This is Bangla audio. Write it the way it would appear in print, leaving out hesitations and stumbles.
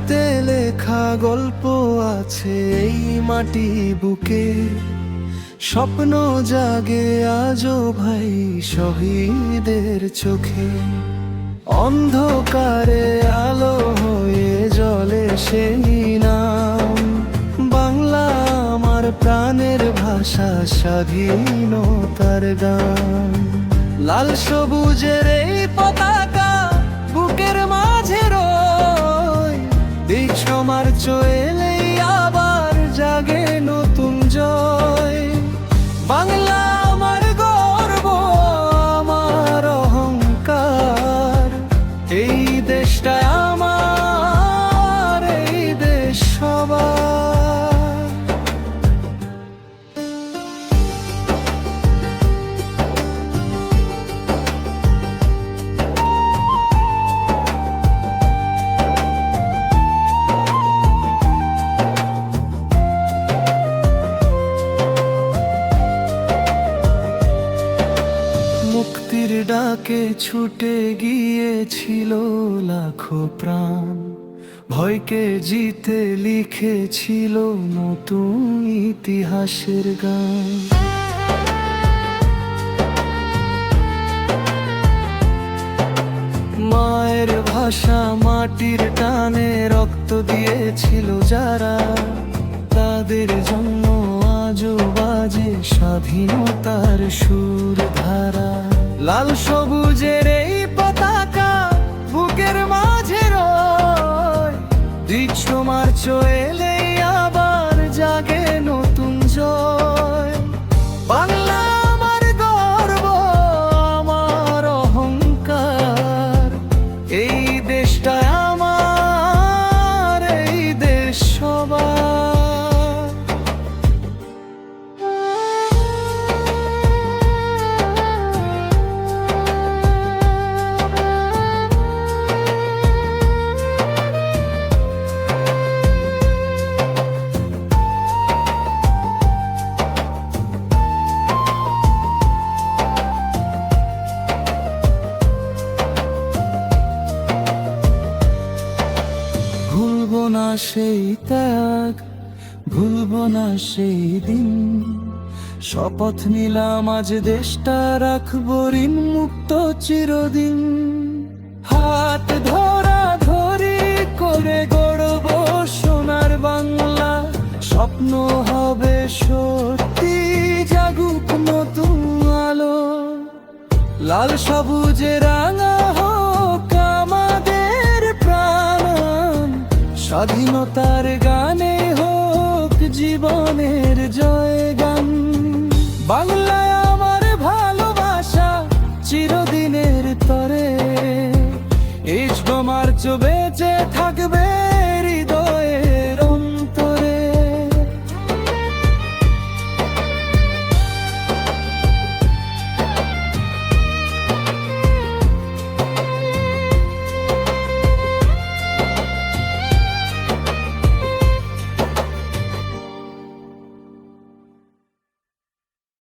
রক্তে লেখা গল্প আছে এই মাটি বুকে, স্বপ্ন জাগে আজও ভাই শহীদের চোখে। অন্ধকারে আলো হয়ে জ্বলে সেই নাম, বাংলা আমার প্রাণের ভাষা, স্বাধীনতার গান। লাল সবুজের এই পতাকা বুকের মাঝে রয়, দীর্ঘ মার্চ এলেই আবার জাগে নতুন জয়। বাংলা আমার গর্ব, আমার অহংকার, এই দেশটা আমার, এই দেশ সবার। মুক্তির ডাকে ছুটে গিয়েছিল লাখো প্রাণ, ভয়কে জিতে লিখেছিল নতুন ইতিহাসের গান। মায়ের ভাষা মাটির টানে রক্ত দিয়েছিল যারা, তাদের জন্য আজও বাজে স্বাধীনতার সুর ধারা। লাল সবুজের এই পতাকা বুকের মাঝে রয়, দীর্ঘ মার্চ এলেই আবার জাগে নতুন জয়। বাংলা আমার গর্ব, আমার অহংকার, এই দেশটা আমার, এই দেশ সবার। ভুলবো না সেই ত্যাগ, ভুলবো না সেই দিন, শপথ নিলাম আজ দেশটা রাখবো ঋণ মুক্ত চিরদিন। হাত ধরা ধরি করে গড়ব সোনার বাংলা, স্বপ্ন হবে সত্যি, জাগুক নতুন আলো। লাল সবুজে রাঙা হোক আমাদের প্রাণ, স্বাধীনতার গানে হোক জীবনের জয় গান। বাংলায় আমার ভালোবাসা চিরদিনের তরে, ইষ্ট মার্চ বেঁচে থাকবে।